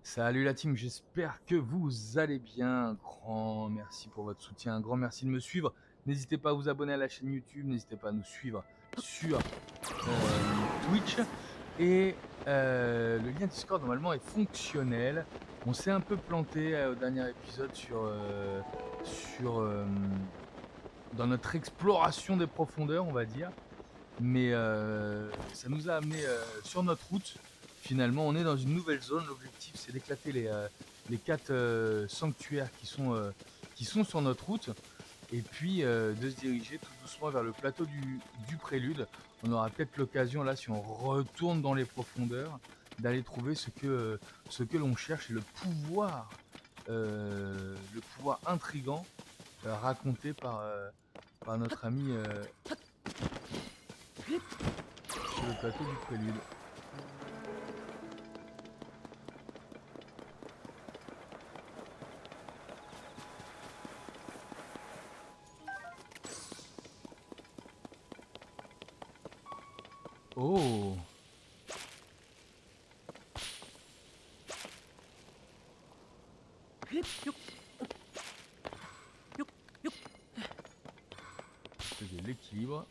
Salut la team, j'espère que vous allez bien. Un grand merci pour votre soutien, un grand merci de me suivre. N'hésitez pas à vous abonner à la chaîne YouTube, n'hésitez pas à nous suivre sur Twitch. Et le lien Discord normalement est fonctionnel. On s'est un peu planté au dernier épisode dans notre exploration des profondeurs, on va dire. Mais ça nous a amené sur notre route. Finalement, on est dans une nouvelle zone. L'objectif, c'est d'éclater les 4 sanctuaires qui sont sur notre route. Et puis de se diriger tout doucement vers le plateau du prélude. On aura peut-être l'occasion, là, si on retourne dans les profondeurs, d'aller trouver ce que l'on cherche et le pouvoir intrigant raconté par notre ami sur le plateau du prélude. Oh! C'est de l'équilibre.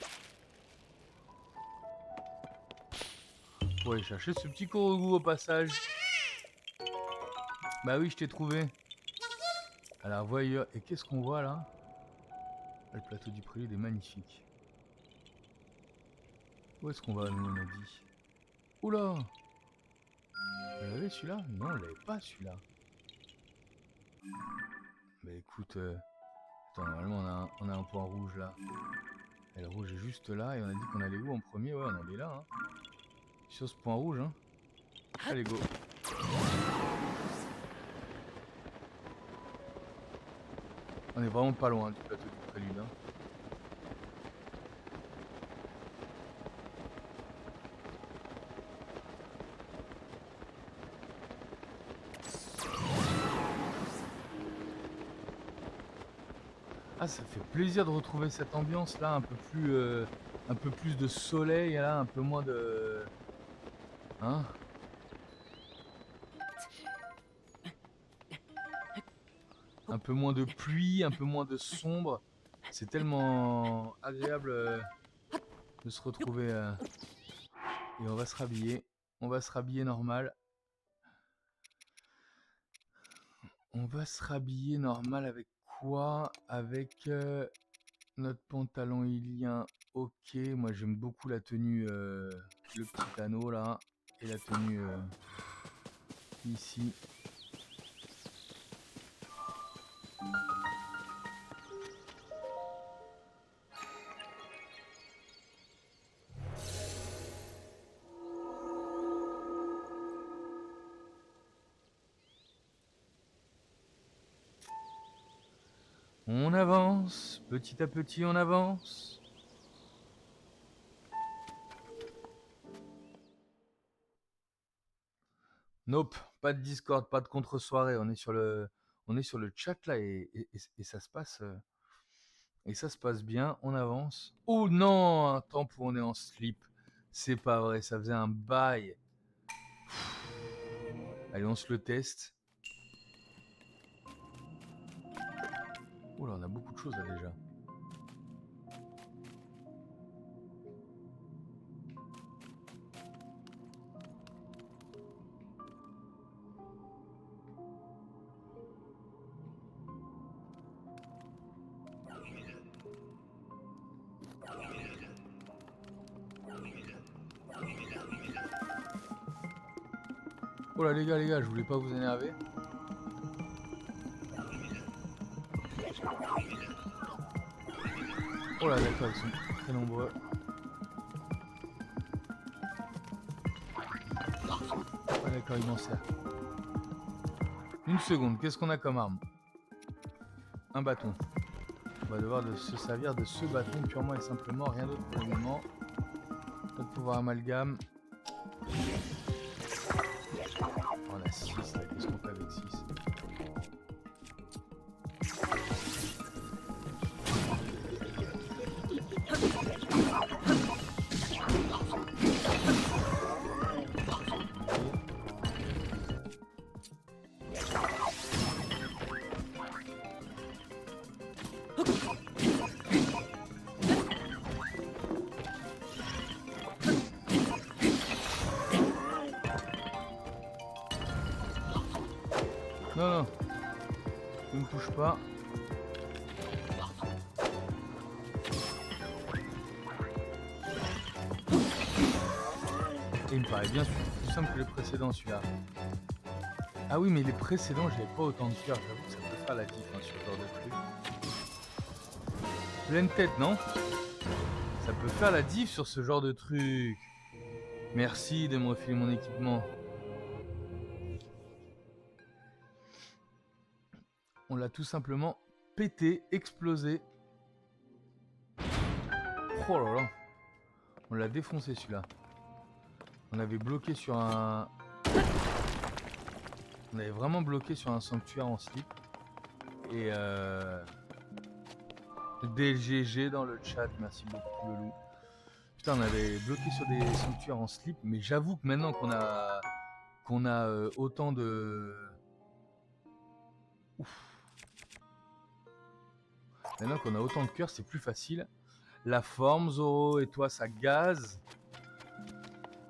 Faut aller chercher ce petit Korogu au passage. Bah oui, je t'ai trouvé. Alors voyons. Et qu'est-ce qu'on voit là? Le plateau du prélude est magnifique. Où est-ce qu'on va, nous, on a dit? Oula! On l'avait celui-là? Non, on l'avait pas celui-là. Bah écoute, attends, normalement on a un point rouge là. Et le rouge est juste là, et on a dit qu'on allait où en premier? Ouais, on allait là, hein. Sur ce point rouge, hein. Allez, go! On est vraiment pas loin du plateau du prélude, hein. Ah, ça fait plaisir de retrouver cette ambiance là, un peu plus de soleil là, un peu moins de... Hein? Un peu moins de pluie, un peu moins de sombre. C'est tellement agréable de se retrouver. Et on va se rhabiller. On va se rhabiller normal. On va se rhabiller normal avec quoi? Avec notre pantalon ilien. Ok, moi j'aime beaucoup la tenue, le petit anneau là. Et la tenue ici. On avance, petit à petit on avance. Nope, pas de Discord, pas de contre-soirée, on est sur le chat là et ça se passe bien, on avance. Oh non, un temple où on est en slip. C'est pas vrai, ça faisait un bail. Allez, on se le teste. Oh là, on a beaucoup de choses là déjà. Oh là les gars, je voulais pas vous énerver. Oh là d'accord, ils sont très nombreux. Ah d'accord, ils m'en servent. Une seconde, qu'est-ce qu'on a comme arme? Un bâton. On va devoir se servir de ce bâton purement et simplement, rien d'autre pour le moment. Pas de pouvoir amalgame. On a 6 là, qu'est-ce qu'on fait avec 6? bouge pas. Et il me paraît bien plus simple que le précédent celui-là. Ah oui, mais les précédents, j'avais pas autant de cœur. J'avoue que ça peut faire la diff hein, sur ce genre de truc. Pleine tête, non? Ça peut faire la diff sur ce genre de truc. Merci de me refiler mon équipement. On l'a tout simplement pété, explosé. Oh là là. On l'a défoncé celui-là. On avait bloqué sur un... On avait vraiment bloqué sur un sanctuaire en slip. Et DLGG dans le chat, merci beaucoup le loup. Putain, on avait bloqué sur des sanctuaires en slip, mais j'avoue que maintenant qu'on a autant de... Ouf. Maintenant qu'on a autant de cœur, c'est plus facile. La forme, Zoro, et toi, ça gaze.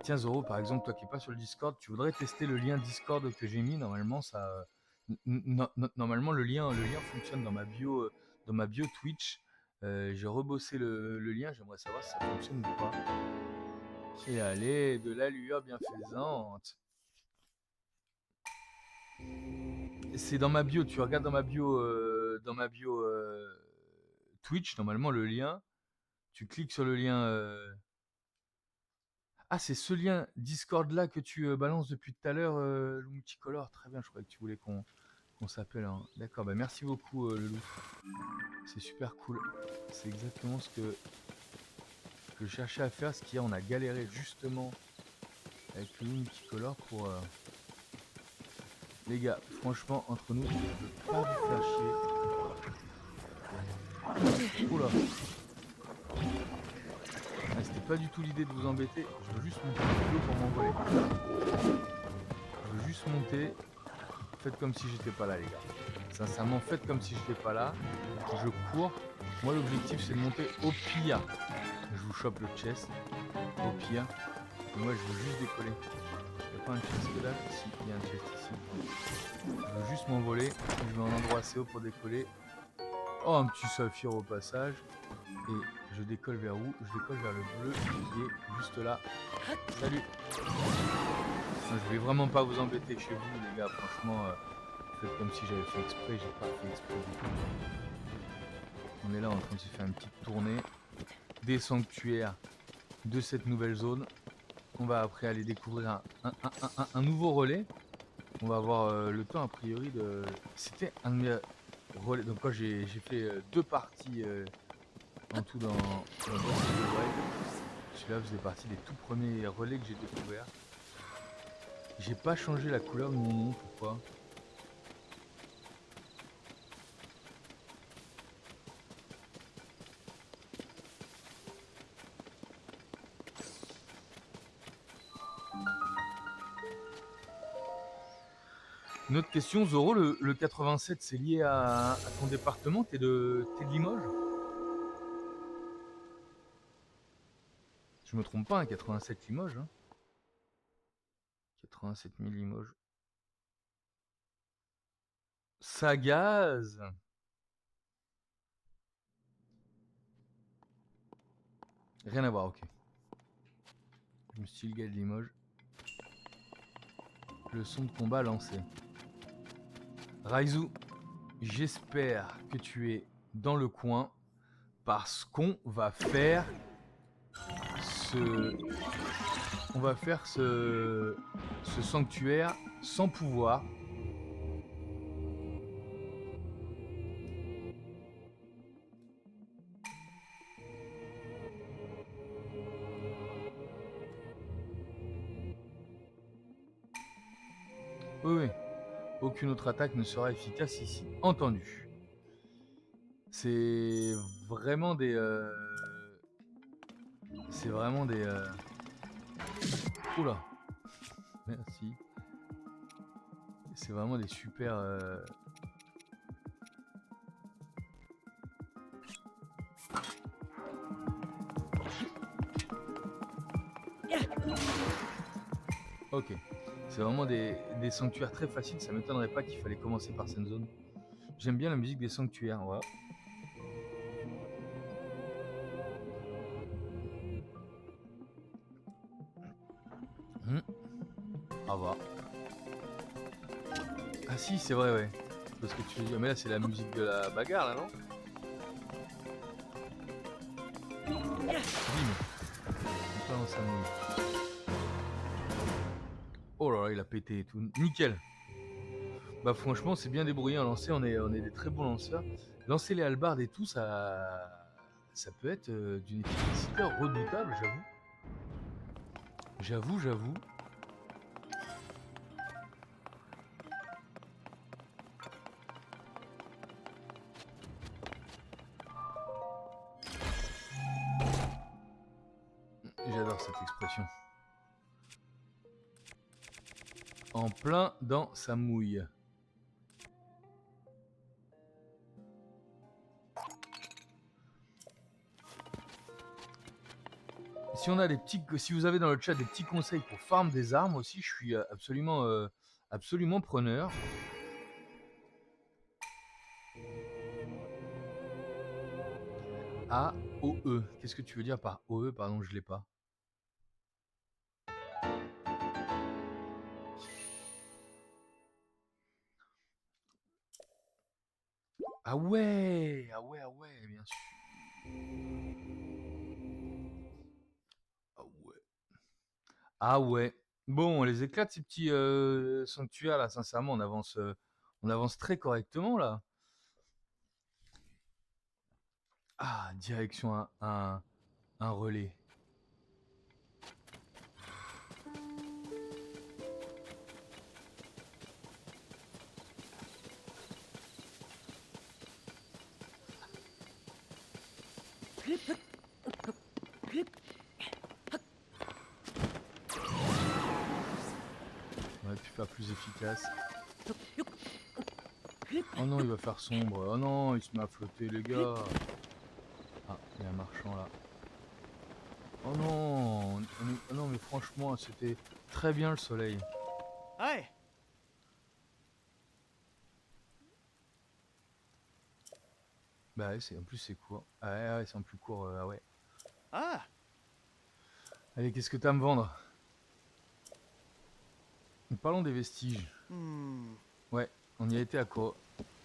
Tiens, Zoro, par exemple, toi qui n'es pas sur le Discord, tu voudrais tester le lien Discord que j'ai mis. Normalement, ça... Normalement, le lien fonctionne dans ma bio Twitch. J'ai rebossé le lien, j'aimerais savoir si ça fonctionne ou pas. Et allez, de la lueur bienfaisante. C'est dans ma bio, tu regardes dans ma bio, Twitch, normalement le lien, tu cliques sur le lien... Ah, c'est ce lien Discord là que tu balances depuis tout à l'heure, le multicolore. Très bien, je croyais que tu voulais qu'on s'appelle. Hein. D'accord, bah merci beaucoup le loup. C'est super cool. C'est exactement ce que je cherchais à faire. Ce qu'il y a, on a galéré justement avec le loup multicolore pour... Les gars, franchement, entre nous, je ne peux pas vous faire chier. Oula. Ah, c'était pas du tout l'idée de vous embêter. Je veux juste monter le vélo pour m'envoler. Je veux juste monter. Faites comme si j'étais pas là, les gars. Sincèrement, faites comme si j'étais pas là. Je cours. Moi, l'objectif, c'est de monter au pire. Je vous chope le chest. Au pire. Et moi, je veux juste décoller. Il n'y a pas un chest là? Si, il y a un chest ici. Je veux juste m'envoler. Je mets un endroit assez haut pour décoller. Oh, un petit saphir au passage. Et je décolle vers où? Je décolle vers le bleu qui est juste là. Salut. Je vais vraiment pas vous embêter chez vous, les gars. Franchement, faites comme si j'avais fait exprès. J'ai pas fait exprès du tout. On est là en train de se faire une petite tournée des sanctuaires de cette nouvelle zone. On va après aller découvrir un nouveau relais. On va avoir le temps a priori de... C'était un de mes relais. Donc quand j'ai fait 2 parties en tout dans celui-là faisait partie des tout premiers relais que j'ai découvert. J'ai pas changé la couleur de mon nom, pourquoi? Une autre question, Zoro, le 87, c'est lié à ton département? T'es de Limoges? Je me trompe pas, hein, 87 Limoges. Hein. 87 000 Limoges. Sagaz. Rien à voir, ok. Je me suis dit le gars de Limoges. Le son de combat lancé. Raizu, j'espère que tu es dans le coin parce qu'on va faire ce sanctuaire sans pouvoir. Oui. Aucune autre attaque ne sera efficace ici. Entendu. C'est vraiment des... C'est vraiment des... Oula. Merci. C'est vraiment des super... Ok. C'est vraiment des sanctuaires très faciles. Ça m'étonnerait pas qu'il fallait commencer par cette zone. J'aime bien la musique des sanctuaires, ouais. À voir. Ah si, c'est vrai, ouais. Parce que tu... Mais là, c'est la musique de la bagarre, là, non? Bim. On part dans sa mouille. Oh là là, il a pété et tout. Nickel. Bah franchement, c'est bien débrouillé en lancer. On est des très bons lanceurs. Lancer les hallebardes et tout, ça peut être d'une efficacité redoutable, j'avoue. J'avoue. J'adore cette expression. En plein dans sa mouille. Si on a si vous avez dans le chat des petits conseils pour farm des armes aussi, je suis absolument preneur. AOE. Qu'est-ce que tu veux dire par OE? Pardon, je l'ai pas. Ah ouais, bien sûr. Ah ouais. Ah ouais. Bon, on les éclate ces petits sanctuaires là, sincèrement, on avance très correctement là. Ah, direction un relais. On aurait pu faire plus efficace. Oh non, il va faire sombre. Oh non, il se met à flotter, les gars. Ah, il y a un marchand là. Oh non, oh non, mais franchement, c'était très bien le soleil. Hey! Bah ouais, en plus c'est court. Ah ouais, c'est en plus court, ah ouais. Ah! Allez, qu'est-ce que t'as à me vendre? Parlons des vestiges. Ouais, on y a été à quoi?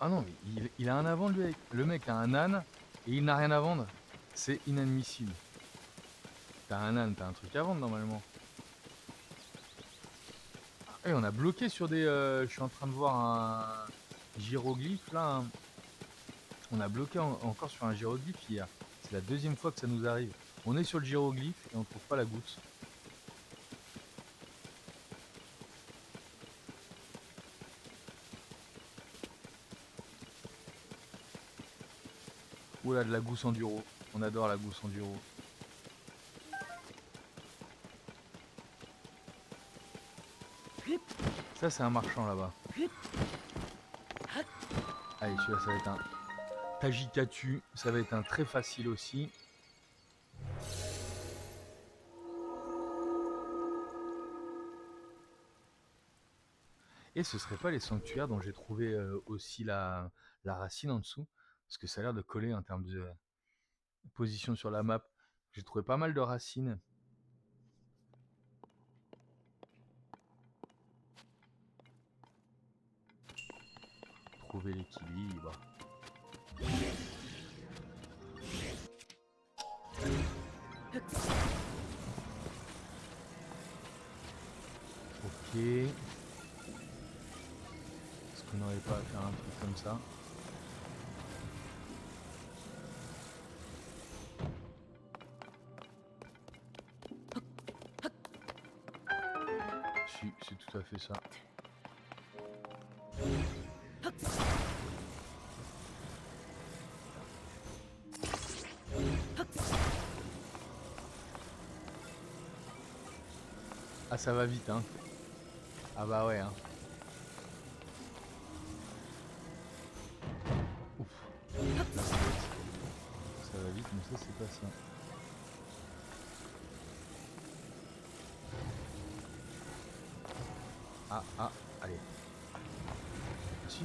Ah non, mais il a un à vendre, lui. Le mec a un âne et il n'a rien à vendre. C'est inadmissible. T'as un âne, t'as un truc à vendre normalement. Et on a bloqué sur des... je suis en train de voir un hiéroglyphe là. On a bloqué encore sur un hiéroglyphe hier. C'est la deuxième fois que ça nous arrive. On est sur le hiéroglyphe et on trouve pas la goutte. Oula, de la gousse enduro. On adore la gousse enduro. Ça, c'est un marchand là-bas. Allez, celui-là, ça va être un Tajikatu. Ça va être un très facile aussi. Et ce serait pas les sanctuaires dont j'ai trouvé aussi la racine en dessous. Parce que ça a l'air de coller en termes de position sur la map. J'ai trouvé pas mal de racines. Trouver l'équilibre. Ok. Est-ce qu'on n'aurait pas à faire un truc comme ça? Si, c'est tout à fait ça. Ah, ça va vite, hein. Ah bah ouais, hein. Ouf. Là, ça va vite, mais ça, c'est pas ça. Ah, allez. Si.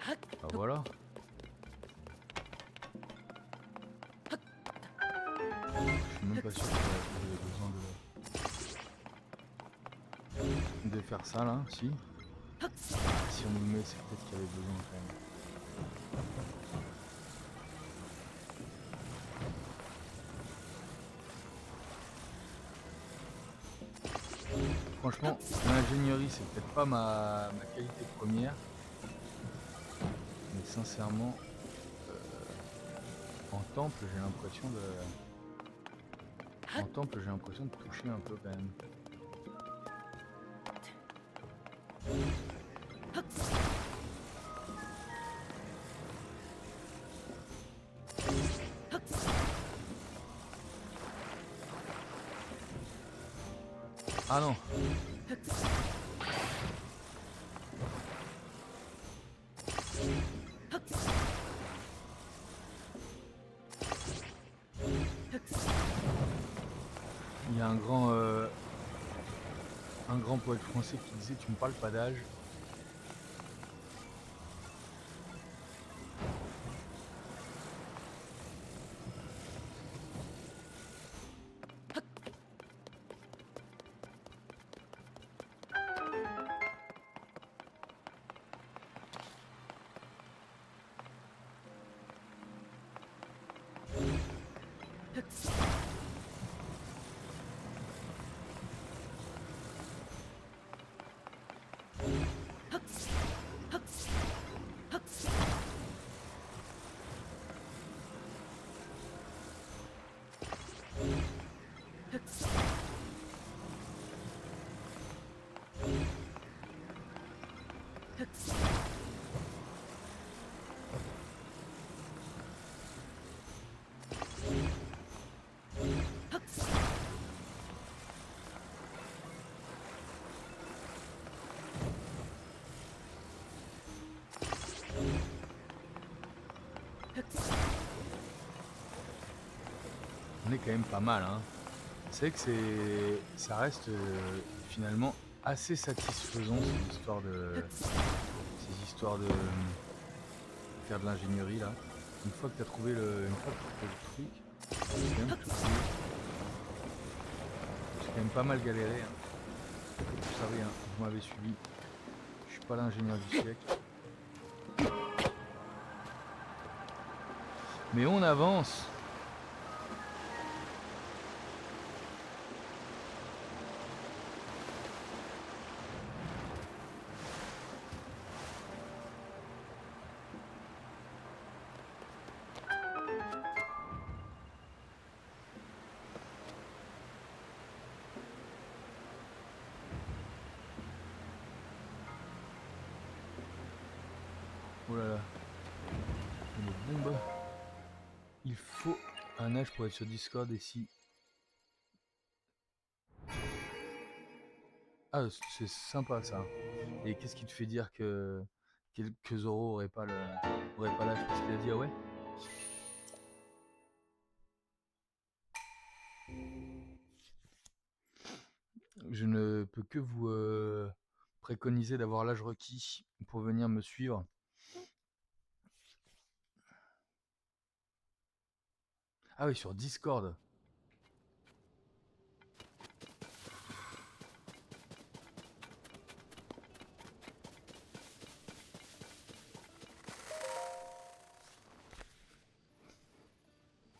Bah voilà. Je suis même pas sûr que j'avais besoin de faire ça là, si. Si on nous le met, c'est peut-être qu'il y avait besoin quand même. Franchement, l'ingénierie, c'est peut-être pas ma qualité première. Mais sincèrement, en temple, j'ai l'impression de toucher un peu quand même. Ah non. Il y a un grand poète français qui disait tu me parles pas d'âge. On est quand même pas mal, hein. C'est que ça reste finalement assez satisfaisant ces histoires de faire de l'ingénierie là. Une fois que tu as trouvé le truc, c'est quand même tout cool. J'ai quand même pas mal galéré, hein. Vous savez, hein, vous m'avez suivi. Je suis pas l'ingénieur du siècle. Mais on avance. Oh là là. Une bombe. Il faut un âge pour être sur Discord et si... Ah, c'est sympa ça. Et qu'est-ce qui te fait dire que Zoro aurait pas l'âge parce qu'il a dit ah ouais? Je ne peux que vous préconiser d'avoir l'âge requis pour venir me suivre. Ah oui, sur Discord.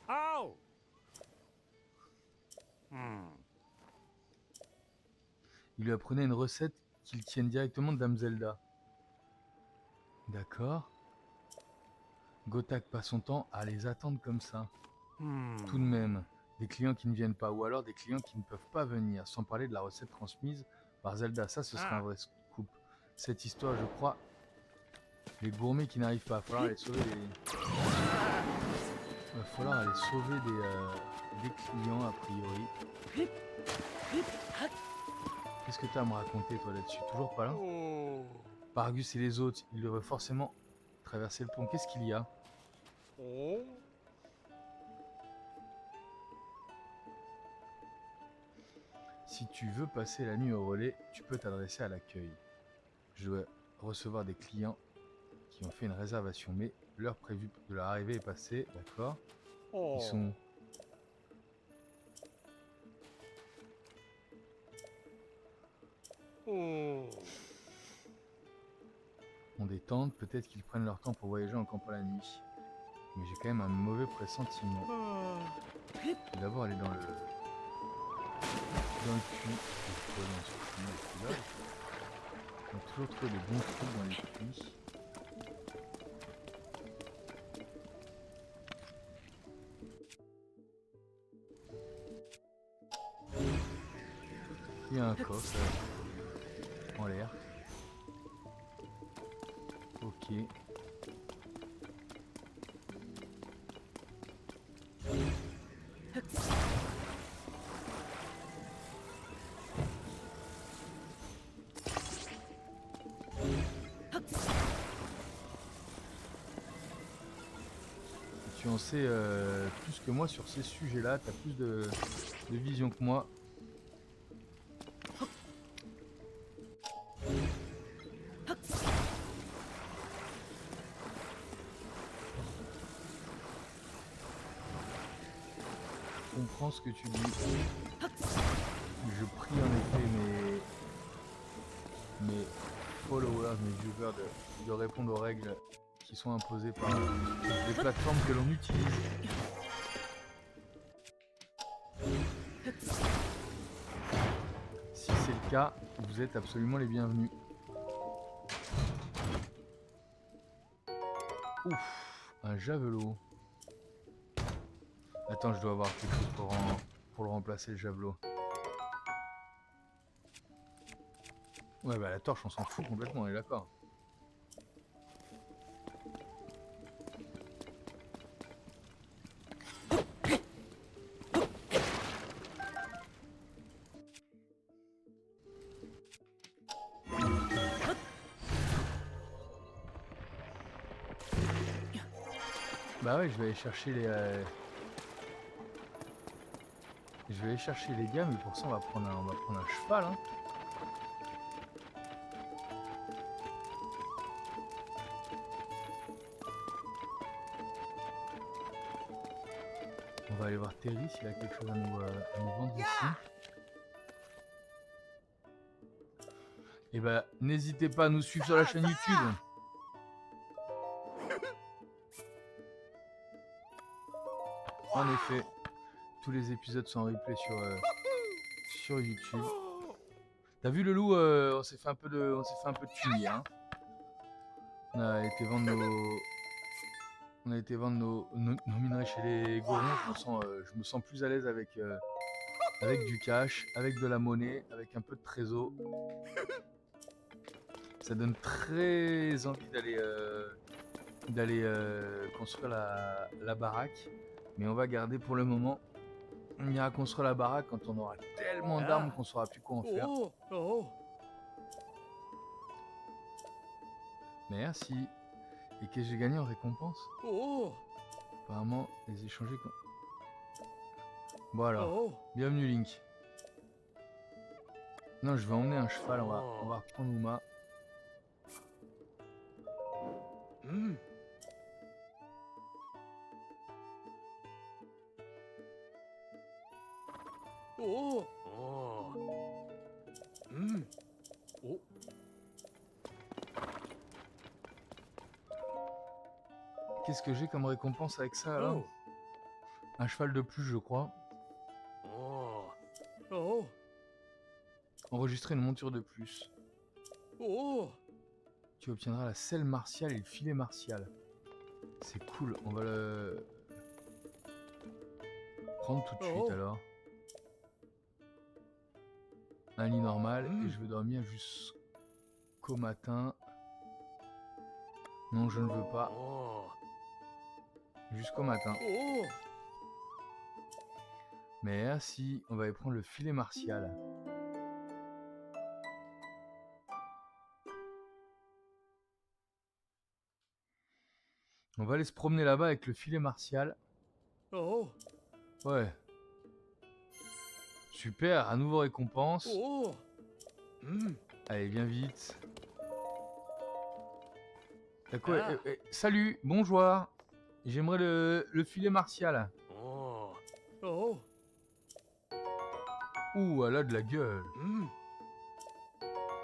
Oh! Il lui apprenait une recette qu'il tienne directement de Dame Zelda. D'accord. Gotak passe son temps à les attendre comme ça. Tout de même, des clients qui ne viennent pas, ou alors des clients qui ne peuvent pas venir, sans parler de la recette transmise par Zelda. Ça, ce serait un vrai scoop. Cette histoire, je crois, les gourmets qui n'arrivent pas, il va falloir aller sauver des clients, a priori. Qu'est-ce que tu as à me raconter, toi, là-dessus? Toujours pas là? Pargus et les autres, ils devraient forcément traverser le pont. Qu'est-ce qu'il y a? Si tu veux passer la nuit au relais, tu peux t'adresser à l'accueil. Je dois recevoir des clients qui ont fait une réservation, mais l'heure prévue de leur arrivée est passée, d'accord. Oh. Ils sont... Oh. ont des tentes, peut-être qu'ils prennent leur temps pour voyager en campant la nuit. Mais j'ai quand même un mauvais pressentiment. Ah. Je vais d'abord aller dans le puits. Je peux aller dans ce puits, et puis là, on a toujours trouvé des bons trucs dans les puits. Il y a un coffre en l'air. Ok. Tu en sais plus que moi sur ces sujets-là, tu as plus de vision que moi. Je comprends ce que tu dis. Je prie en effet mes followers, mes viewers de répondre aux règles qui sont imposées par les plateformes que l'on utilise. Si c'est le cas, vous êtes absolument les bienvenus. Ouf, un javelot. Attends, je dois avoir quelque chose pour le remplacer, le javelot. Ouais, bah la torche, on s'en fout complètement, on est d'accord. Bah ouais, je vais aller chercher les... Je vais aller chercher les gars, mais pour ça on va prendre un cheval, hein. On va aller voir Terry s'il a quelque chose à nous vendre ici. Et bah n'hésitez pas à nous suivre sur la chaîne YouTube. En effet, tous les épisodes sont en replay sur YouTube. T'as vu le loup, on s'est fait un peu de thunes hier, hein. On a été vendre nos minerais chez les gorons. Je me sens plus à l'aise avec du cash, avec de la monnaie, avec un peu de trésor. Ça donne très envie d'aller construire la baraque. Mais on va garder pour le moment. On ira construire la baraque quand on aura tellement d'armes qu'on saura plus quoi en faire. Oh. Oh. Merci. Et qu'est-ce que j'ai gagné en récompense? Oh. Apparemment, les échanger... Bon alors, Oh. bienvenue Link. Non, je vais emmener un cheval, on va reprendre Uma. Hmm. Oh. Oh. Hmm. Oh. Qu'est-ce que j'ai comme récompense avec ça là? Oh. Un cheval de plus, je crois. Oh. Oh. Enregistrer une monture de plus. Oh. Tu obtiendras la selle martiale et le filet martial. C'est cool, on va le prendre tout de suite alors. Un lit normal et je vais dormir jusqu'au matin. Non, je ne veux pas. Oh. Jusqu'au matin. Oh. Merci, on va aller prendre le filet martial. On va aller se promener là-bas avec le filet martial. Oh. Ouais. Super, à nouveau récompense. Oh. Hmm. Allez, viens vite. D'accord, Ah. salut, bonjour. J'aimerais le filet martial. Oh. Oh. Ouh, elle a de la gueule.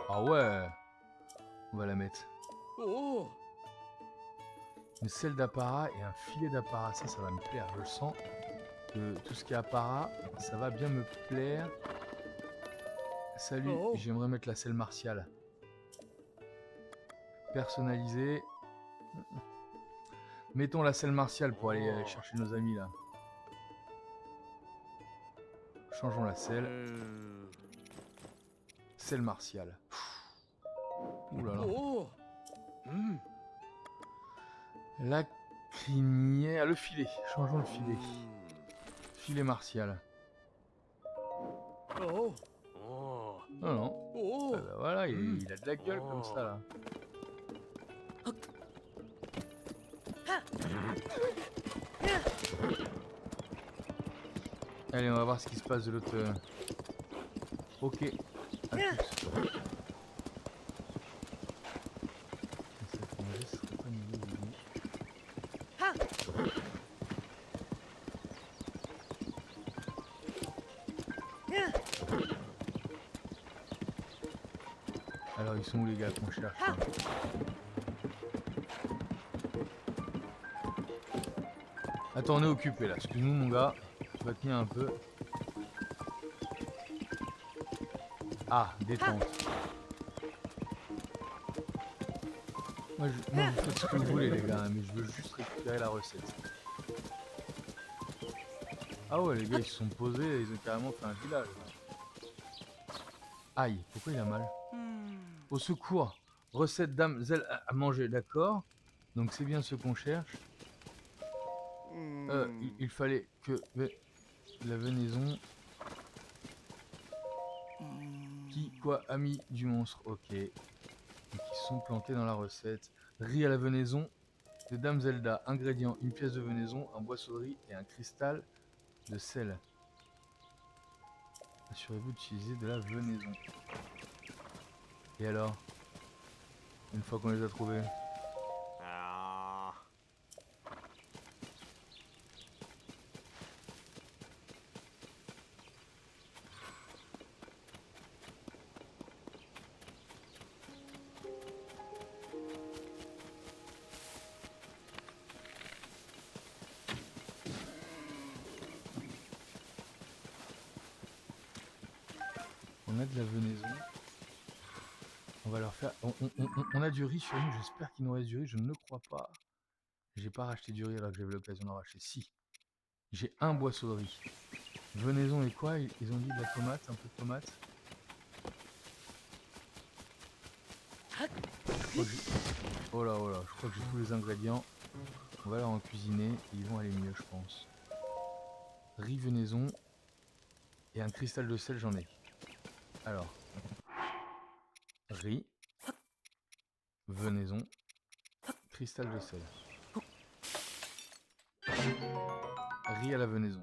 Ah ouais. On va la mettre. Oh. Une selle d'apparat et un filet d'apparat. Ça va me plaire. Je le sens que tout ce qui est apparat, ça va bien me plaire. Salut, Oh. j'aimerais mettre la selle martiale. Personnalisée. Mettons la selle martiale pour aller Oh. chercher nos amis là. Changeons la selle. Selle martiale. Ouh là là. Oh. La crinière. Le filet. Changeons le filet. Filet martial. Oh. Oh. Non, non. Oh. Ah bah voilà, il a de la gueule comme ça là. Allez, on va voir ce qui se passe de l'autre. Ok. À tous. Ça serait pas une idée, alors, ils sont où les gars qu'on cherche là? Attends, on est occupé là. Excuse-nous, mon gars. Tu vas tenir un peu. Ah, détente. Moi, vous faites ce que vous voulez, les gars, hein, mais je veux juste récupérer la recette. Ah ouais, les gars, ils se sont posés, ils ont carrément fait un village. Là. Aïe, pourquoi il a mal? Au secours, recette damsel à manger, d'accord. Donc c'est bien ce qu'on cherche. Il fallait que la venaison... Qui, quoi, ami du monstre, ok. Donc ils sont plantés dans la recette. Riz à la venaison de Dame Zelda. Ingrédients, une pièce de venaison, un boisseau de riz et un cristal de sel. Assurez-vous d'utiliser de la venaison. Et alors? Une fois qu'on les a trouvés. On a de la venaison. On va leur faire... On a du riz sur nous. J'espère qu'il nous reste du riz. Je ne le crois pas. J'ai pas racheté du riz alors que j'avais l'occasion d'en racheter. Si. J'ai un boisseau de riz. Venaison et quoi? Ils ont dit de la tomate, un peu de tomate. Oh là, je crois que j'ai tous les ingrédients. On va leur en cuisiner et ils vont aller mieux, je pense. Riz, venaison et un cristal de sel, j'en ai. Alors, riz, venaison, cristal de sel. Riz à la venaison.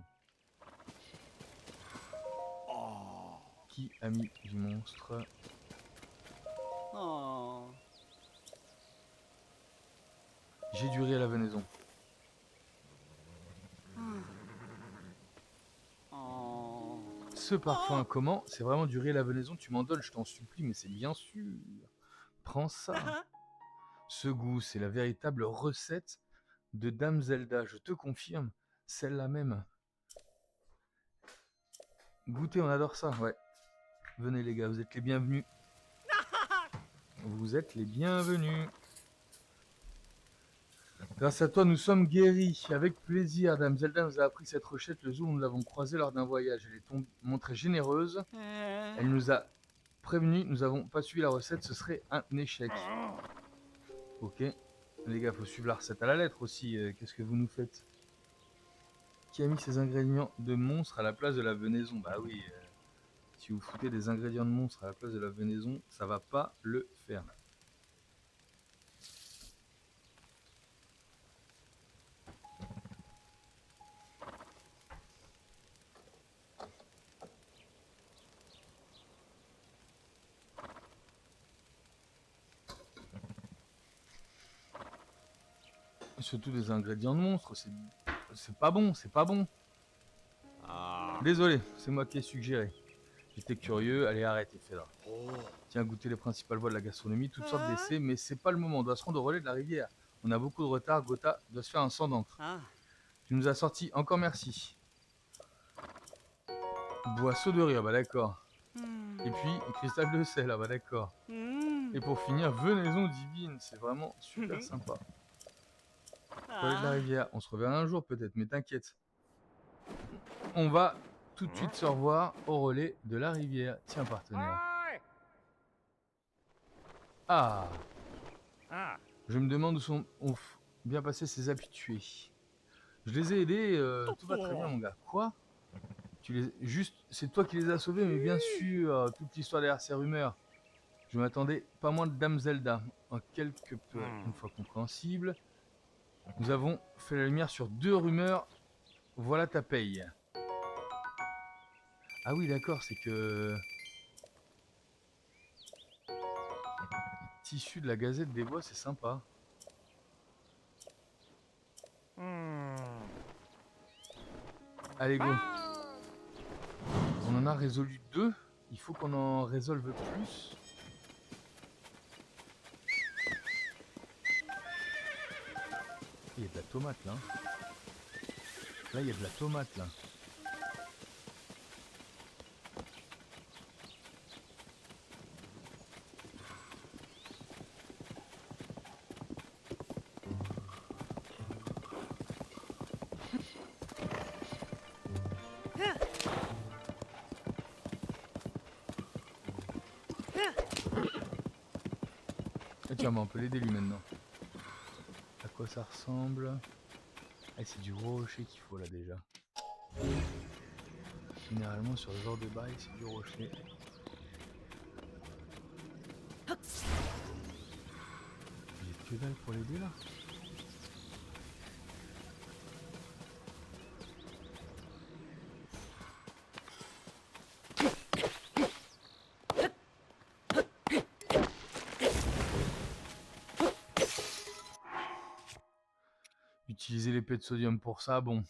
Qui a mis du monstre? J'ai du riz à la venaison. Ce parfum, comment? C'est vraiment du riz à la venaison? Tu m'en donnes, je t'en supplie, mais c'est bien sûr. Prends ça. Ce goût, c'est la véritable recette de Dame Zelda, je te confirme. Celle-là même. Goûtez, on adore ça, ouais. Venez les gars, vous êtes les bienvenus. Vous êtes les bienvenus. Grâce à toi, nous sommes guéris. Avec plaisir, Dame Zelda nous a appris cette recette le jour où nous l'avons croisée lors d'un voyage. Elle est montrée généreuse. Elle nous a prévenu, nous n'avons pas suivi la recette, ce serait un échec. Ok. Les gars, faut suivre la recette à la lettre aussi. Qu'est-ce que vous nous faites? Qui a mis ces ingrédients de monstre à la place de la venaison? Bah oui, si vous foutez des ingrédients de monstre à la place de la venaison, ça va pas le faire. Surtout des ingrédients de monstres, c'est pas bon, c'est pas bon. Ah. Désolé, c'est moi qui ai suggéré. J'étais curieux, allez arrête, Ephedra. Oh. Tiens, goûter les principales voies de la gastronomie, toutes sortes d'essais, mais c'est pas le moment, on doit se rendre au relais de la rivière. On a beaucoup de retard, Gotha doit se faire un sang d'encre. Ah. Tu nous as sorti, encore merci. Boisseau de rire, bah d'accord. Et puis, cristal de sel, ah bah d'accord. Et pour finir, venaison divine, c'est vraiment super sympa. Relais de la rivière, on se reverra un jour peut-être, mais t'inquiète. On va tout de suite se revoir au relais de la rivière. Tiens, partenaire. Ah, Ah. je me demande où sont bien passés ces habitués. Je les ai aidés, tout va très bien, mon gars. Quoi? C'est toi qui les as sauvés, mais bien sûr, toute l'histoire derrière ces rumeurs. Je m'attendais pas moins de Dame Zelda, en quelque peu, une fois compréhensible. Nous avons fait la lumière sur 2 rumeurs. Voilà ta paye. Ah oui, d'accord, c'est que... Tissu de la Gazette des Bois, c'est sympa. Allez, go. On en a résolu 2. Il faut qu'on en résolve plus. Il y a de la tomate, là. Là, il y a de la tomate, là. Et tiens, on peut l'aider lui maintenant. À quoi ça ressemble? Ah, c'est du gros rocher qu'il faut là déjà. Généralement sur ce genre de bail, c'est du rocher. J'ai que dalle pour l'aider là. Utiliser l'épée de sodium pour ça, bon.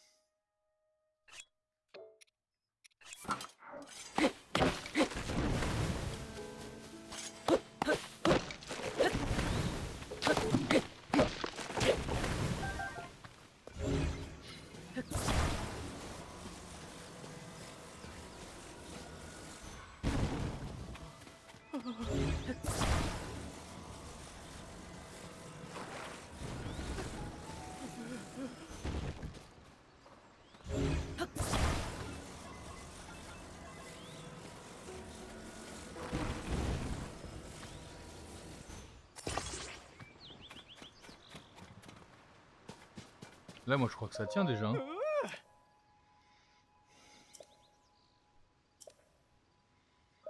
Là, moi, je crois que ça tient déjà. Hein.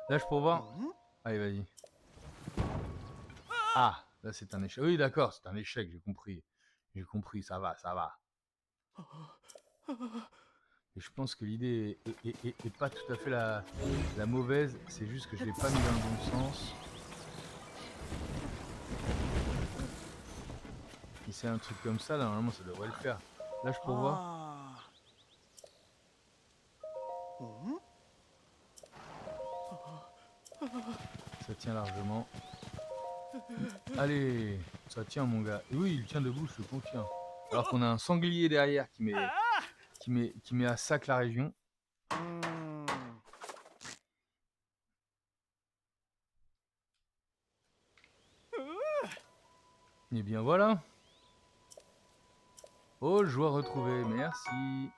Là, je peux voir. Allez, vas-y. Ah, là, c'est un échec. Oui, d'accord, c'est un échec, j'ai compris. J'ai compris, ça va, ça va. Et je pense que l'idée est pas tout à fait la mauvaise. C'est juste que je l'ai pas mis dans le bon sens. Si c'est un truc comme ça, là, normalement, ça devrait le faire. Là, je peux voir. Ça tient largement. Allez, ça tient mon gars. Et oui, il tient debout, je te confirme. Alors qu'on a un sanglier derrière qui met à sac la région. Et bien voilà. Oh, joie retrouvée, merci.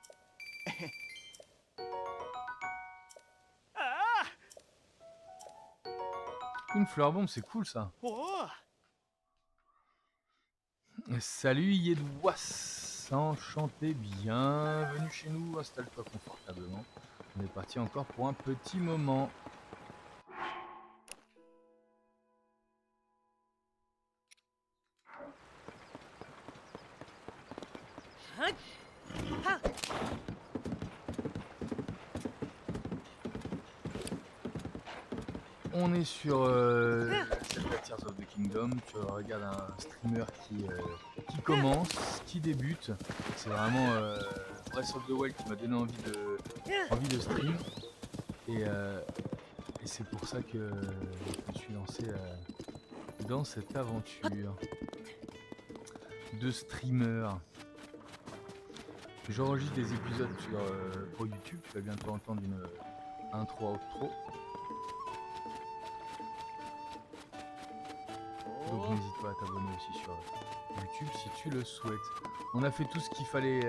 Une fleur bombe, c'est cool ça. Salut Yedouas, enchanté, bienvenue chez nous, installe-toi confortablement. On est parti encore pour un petit moment. On est sur Zelda Tears of the Kingdom. Tu regardes un streamer qui commence, qui débute. C'est vraiment Breath of the Wild qui m'a donné envie de stream. Et c'est pour ça que je me suis lancé dans cette aventure de streamer. J'enregistre des épisodes pour YouTube. Tu vas bientôt entendre une intro outro. Donc n'hésite pas à t'abonner aussi sur YouTube si tu le souhaites. On a fait tout ce qu'il fallait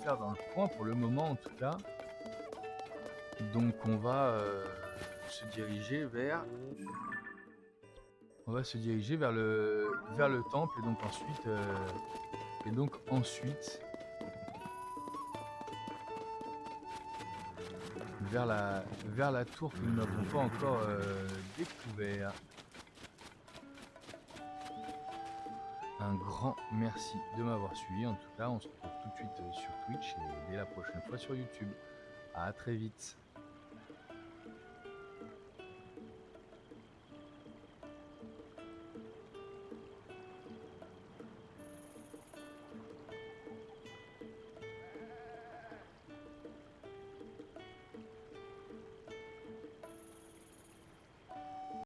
faire dans le coin pour le moment en tout cas. Donc on va se diriger vers le temple et donc ensuite vers la tour que nous n'avons pas encore découvert. Un grand merci de m'avoir suivi. En tout cas, on se retrouve tout de suite sur Twitch et dès la prochaine fois sur YouTube. À très vite.